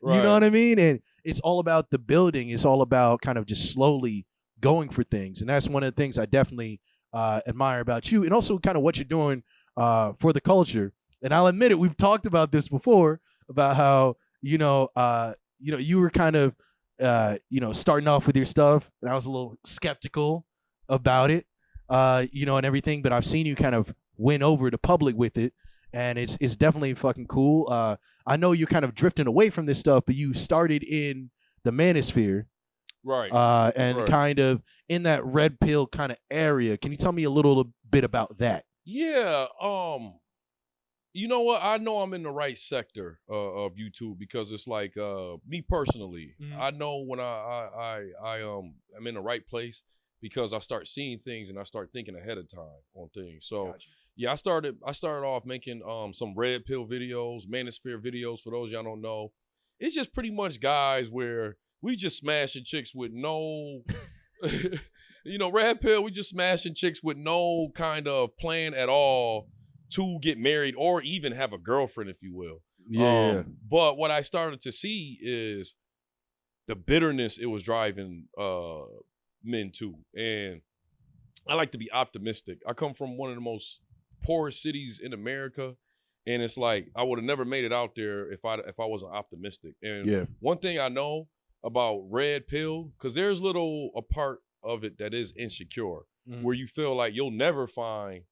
You know what I mean? And it's all about the building. It's all about kind of just slowly going for things. And that's one of the things I definitely admire about you, and also kind of what you're doing for the culture. And I'll admit it, we've talked about this before about how, you were kind of, starting off with your stuff, and I was a little skeptical about it, and everything. But I've seen you kind of win over the public with it, and it's definitely fucking cool. I know you're kind of drifting away from this stuff, but you started in the Manosphere, right? And right. kind of in that red pill kind of area. Can you tell me a little bit about that? Yeah. You know what? I know I'm in the right sector of YouTube, because it's like me personally. I know when I'm in the right place, because I start seeing things and I start thinking ahead of time on things. So Gotcha. yeah, I started off making some red pill videos, Manosphere videos. For those y'all don't know, it's just pretty much guys where we just smashing chicks with no, red pill. We just smashing chicks with no kind of plan at all to get married or even have a girlfriend, if you will. Yeah. But what I started to see is the bitterness it was driving men to. And I like to be optimistic. I come from one of the most poorest cities in America, and it's like I would have never made it out there if I wasn't optimistic. And one thing I know about red pill, because there's a part of it that is insecure, where you feel like you'll never find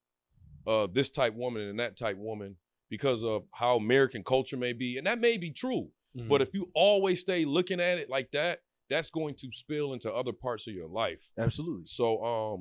this type woman and that type woman because of how American culture may be. And that may be true. But if you always stay looking at it like that, that's going to spill into other parts of your life. Absolutely. So,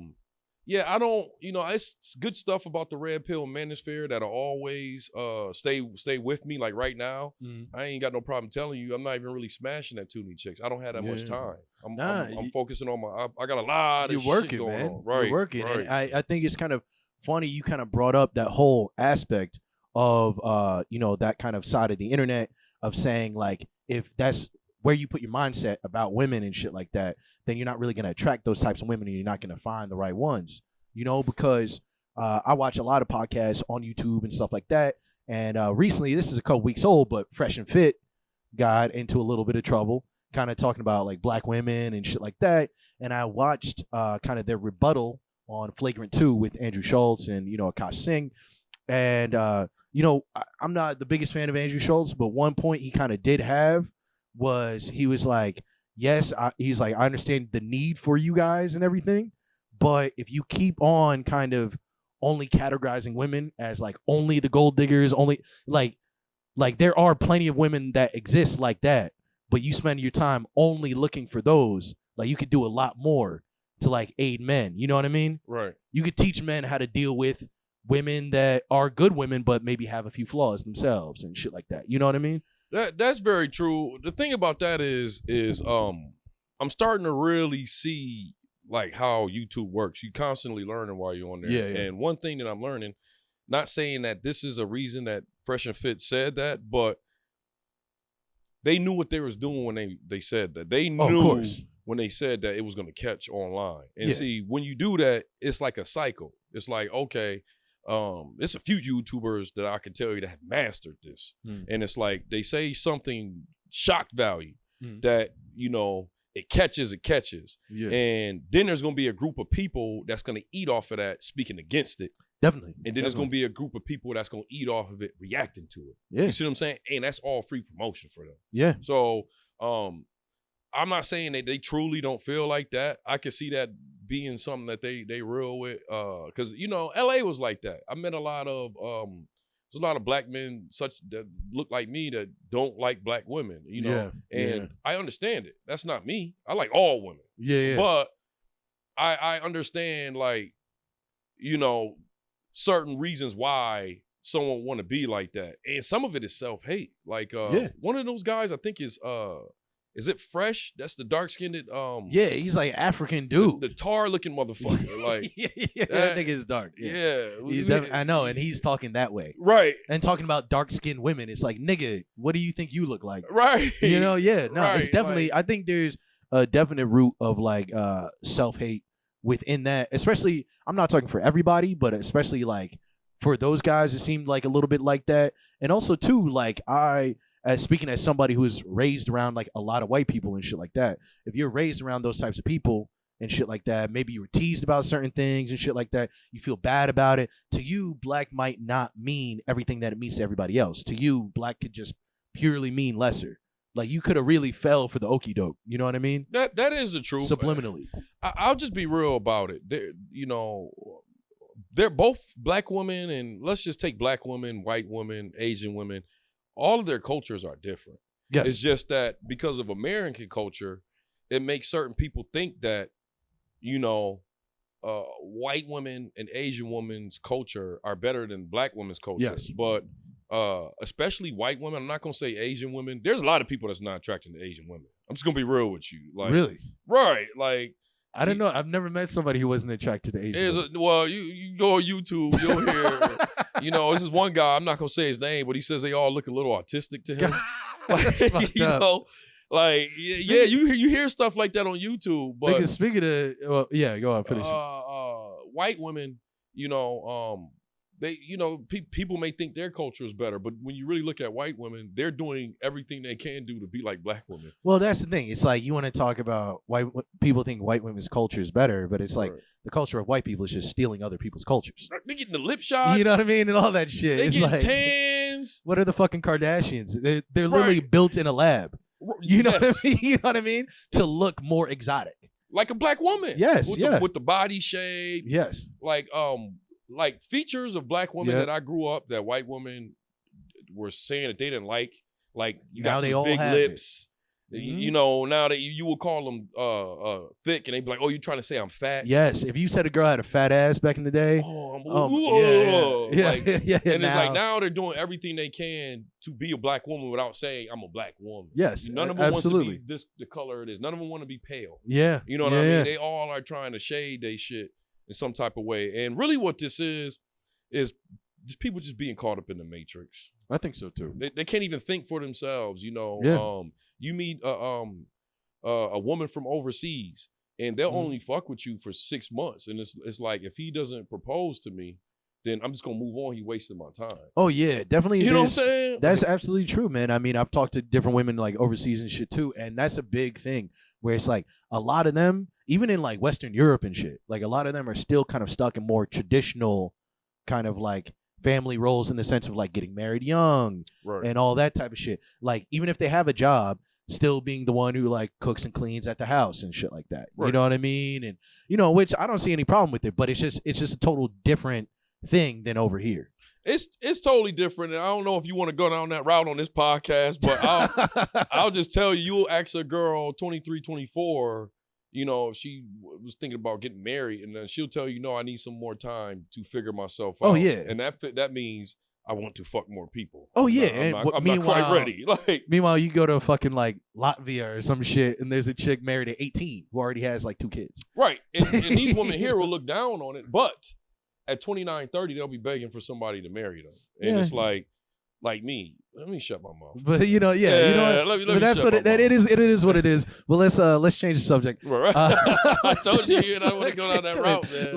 I don't, it's good stuff about the red pill Manosphere that'll always stay with me. Like right now, I ain't got no problem telling you, I'm not even really smashing that too many chicks. I don't have that much time. I'm focusing on I got a lot of shit going on. Right. You're working. Right. And I think it's kind of funny you kind of brought up that whole aspect of that kind of side of the internet of saying, like, if that's where you put your mindset about women and shit like that, then you're not really going to attract those types of women, and you're not going to find the right ones, because I watch a lot of podcasts on YouTube and stuff like that. And recently, this is a couple weeks old, but Fresh and Fit got into a little bit of trouble, kind of talking about like black women and shit like that. And I watched kind of their rebuttal on Flagrant 2 with Andrew Schultz and, Akash Singh. And, I'm not the biggest fan of Andrew Schultz, but one point he kind of did have was he was like, yes, he's like, I understand the need for you guys and everything, but if you keep on kind of only categorizing women as like only the gold diggers, only like there are plenty of women that exist like that, but you spend your time only looking for those, like you could do a lot more to like aid men. You know what I mean? Right. You could teach men how to deal with women that are good women, but maybe have a few flaws themselves and shit like that. You know what I mean? That's very true. The thing about that is I'm starting to really see like how YouTube works. You constantly learning while you're on there. Yeah. And one thing that I'm learning, not saying that this is a reason that Fresh and Fit said that, but they knew what they was doing when they said that. They knew when they said that it was going to catch online. And see, when you do that, it's like a cycle. It's like, okay, it's a few YouTubers that I can tell you that have mastered this. And it's like they say something shock value that, it catches. Yeah. And then there's going to be a group of people that's going to eat off of that speaking against it. Definitely. And then there's going to be a group of people that's going to eat off of it reacting to it. Yeah. You see what I'm saying? And that's all free promotion for them. Yeah. So I'm not saying that they truly don't feel like that. I could see that being something that they real with. Because, LA was like that. I met a lot of there's a lot of black men that look like me that don't like black women, and I understand it. That's not me. I like all women. Yeah. But I understand, like, certain reasons why someone want to be like that. And some of it is self-hate. Like one of those guys I think is it Fresh? That's the dark-skinned yeah, he's like African dude. The tar looking motherfucker. Like that nigga is dark. Yeah. He's I know, and he's talking that way. Right. And talking about dark-skinned women, it's like, nigga, what do you think you look like? Right. It's definitely, I think there's a definite root of like self-hate within that, especially, I'm not talking for everybody, but especially like for those guys, it seemed like a little bit like that. And also too, like as speaking as somebody who is raised around like a lot of white people and shit like that, if you're raised around those types of people and shit like that, maybe you were teased about certain things and shit like that, you feel bad about it. To you, black might not mean everything that it means to everybody else. To you, black could just purely mean lesser. Like, you could have really fell for the okie doke. You know what I mean? That is the truth. Subliminally. I'll just be real about it. They're both black women, and let's just take black women, white women, Asian women. All of their cultures are different. Yes. It's just that because of American culture, it makes certain people think that, white women and Asian women's culture are better than black women's culture. Yes. But especially white women, I'm not going to say Asian women. There's a lot of people that's not attracted to Asian women. I'm just going to be real with you. Like, really? Right. Like, I don't know. I've never met somebody who wasn't attracted to Asian women. Well, you go on YouTube, you'll hear, this is one guy, I'm not going to say his name, but he says they all look a little autistic to him. You hear stuff like that on YouTube. But speaking of, go on, finish. White women, they, people may think their culture is better, but when you really look at white women, they're doing everything they can do to be like black women. Well, that's the thing. It's like, you want to talk about white people think white women's culture is better, but it's like the culture of white people is just stealing other people's cultures. They're getting the lip shots. You know what I mean? And all that shit. They're it's getting like, tans. What are the fucking Kardashians? They're literally built in a lab. You know what I mean? You know what I mean? To look more exotic. Like a black woman. Yes, with the body shape. Yes. Like features of black women that I grew up that white women were saying that they didn't like. Like, you now got they these all big have lips. Mm-hmm. Now that you will call them thick, and they'd be like, "Oh, you trying to say I'm fat?" Yes. If you said a girl had a fat ass back in the day, and it's like now they're doing everything they can to be a black woman without saying I'm a black woman. Yes, none of them absolutely. wants to be the color it is. None of them want to be pale. Yeah, you know what I mean. They all are trying to shade they shit in some type of way, and really what this is just people just being caught up in the matrix. I think so too. They can't even think for themselves. You meet a woman from overseas, and they'll only fuck with you for 6 months, and it's like, if he doesn't propose to me, then I'm just gonna move on. He wasted my time. Oh yeah, definitely. You know what I'm saying? That's absolutely true, man. I mean, I've talked to different women like overseas and shit too, and that's a big thing where it's like a lot of them, even in like Western Europe and shit, like a lot of them are still kind of stuck in more traditional kind of like family roles in the sense of like getting married young and all that type of shit. Like, even if they have a job, still being the one who like cooks and cleans at the house and shit like that. You know what I mean? And which I don't see any problem with it, but it's just a total different thing than over here. It's totally different, and I don't know if you want to go down that route on this podcast, but I'll just tell you, you'll ask a girl 23, 24, if she was thinking about getting married, and then she'll tell you, I need some more time to figure myself out. Oh yeah, and that means I want to fuck more people. Oh yeah, I'm not quite ready. Like, meanwhile, you go to fucking like Latvia or some shit, and there's a chick married at 18 who already has like 2 kids. Right, and these women here will look down on it, but at 29, 30, they'll be begging for somebody to marry them, and it's like me. Let me shut my mouth. But but that's what it is. It is what it is. Well, let's change the subject. Right. I told you, I don't want to go down that route, man.